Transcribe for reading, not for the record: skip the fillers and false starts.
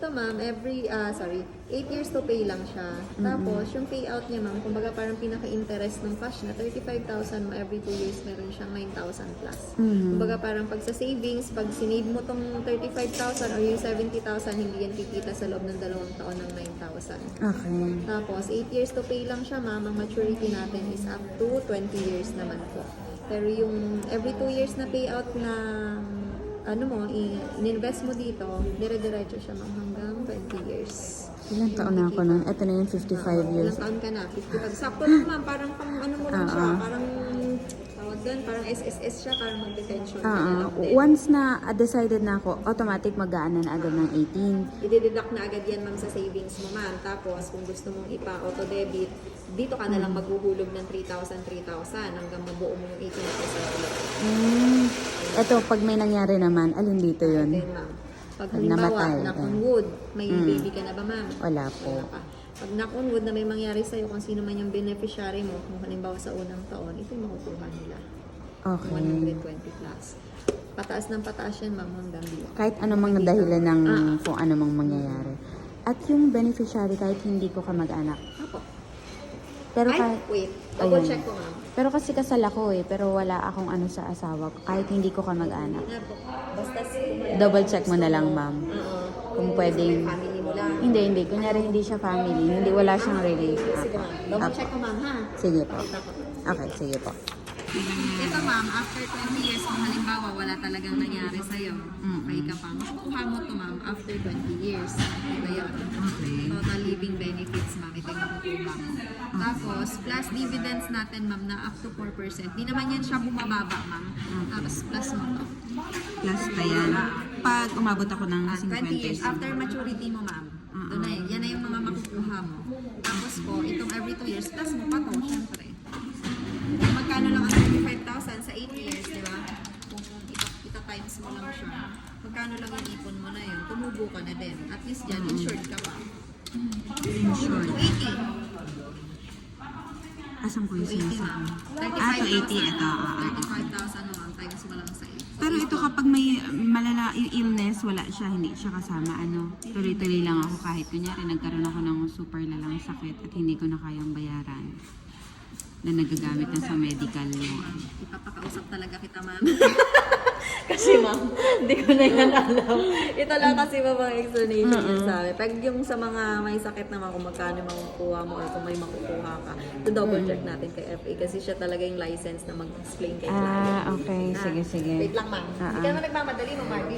ito ma'am, 8 years to pay lang siya. Tapos, yung payout niya ma'am, kumbaga parang pinaka-interest ng cash na 35,000 mo every 2 years, meron siyang 9,000 plus. Kumbaga parang pag sa savings, pag sinave mo tong 35,000 or yung 70,000, hindi yan kikita sa loob ng 2 taon ng 9,000. Okay. Tapos, 8 years to pay lang siya ma'am, ang maturity natin is up to 20 years naman po. Pero yung every 2 years na payout na in-invest mo dito, dire-diretso siya ma'am hanggang 20 years. Ilang taon na ako nun? Ito na yung 55 years. Ilang taon ka na? 55. Sakto lang ma'am, parang pang mo lang siya. Parang, tawag doon, parang SSS siya, parang mag-detention. Once na decided na ako, automatic mag-aano na agad ng 18. I-deduct na agad yan ma'am sa savings mo ma'am. Tapos, kung gusto mong ipa-auto-debit, dito ka na lang maghuhulog ng 3,000 hanggang mabuo mo yung 18%. Ito, pag may nangyari naman, alin dito yun? Then ma'am, pag halimbawa, knock on wood, may baby ka na ba ma'am? Wala po. Wala pa. Pag knock on wood na may mangyari sa'yo, kung sino man yung beneficiary mo, kung halimbawa sa unang taon, ito yung makukuha nila. Okay. 120 plus. Pataas ng pataas yan ma'am hanggang dito. Kahit ano mga dahilan ng kung ano mang mangyayari. At yung beneficiary, kahit hindi ko kamag-anak. Apo. Pero Wait. Double Ayan. check ko ma'am. Pero kasi kasal ako pero wala akong ano sa asawa ko, kahit hindi ko kamag-anak. Basta Double check mo na lang, ma'am. Kung pwedeng. family mo lang. Hindi. Kunyari hindi siya family, hindi wala siyang relation. Sige ma'am. Double check ko ma'am ha. Sige po. Okay, sige po. Ito ma'am, after 20 years, kung halimbawa wala talagang nangyari sa'yo, okay ka pa, makukuha mo to ma'am after 20 years. Ito yun. Total living benefits ma'am, ito yung makukuha mo. Tapos, plus dividends natin ma'am na up to 4%. Di naman yan siya bumababa ma'am. Tapos plus mo to. Plus pa yan. Pag umabot ako ng 20 years, 50. after maturity mo ma'am. Doon na yan na yung mga makukuha mo. Tapos po, itong every 2 years, plus mo pa to, syempre. Magkano lang ang 35,000 sa 8 years, di ba? Kung ita-times mo lang siya, magkano lang yung ipon mo na yun, tumubo ka na din. At least dyan, insured ka pa. Insured. 280. Asan ko yung 280 sinasa ma'am. ko? 280, ito. 35,000 naman, times mo lang sa 8. Pero ito kapag may malala yung illness, wala siya, hindi siya kasama, tuloy-tuloy lang ako kahit kunyari nagkaroon ako ng super lalang sakit at hindi ko na kayang bayaran na nagagamit na sa medical yung Ipapakausap talaga kita, ma'am. Kasi ma'am, hindi ko na yan alam. Ito lang kasi mga explanation niya sa amin. Pag yung sa mga may sakit naman kung magkano makukuha mo or kung may makukuha ka, to double check natin kay FA kasi siya talaga yung license na mag-explain kay client. Okay. Sige. Wait lang ma'am. Hindi ka naman nagmamadali mo, Marvin.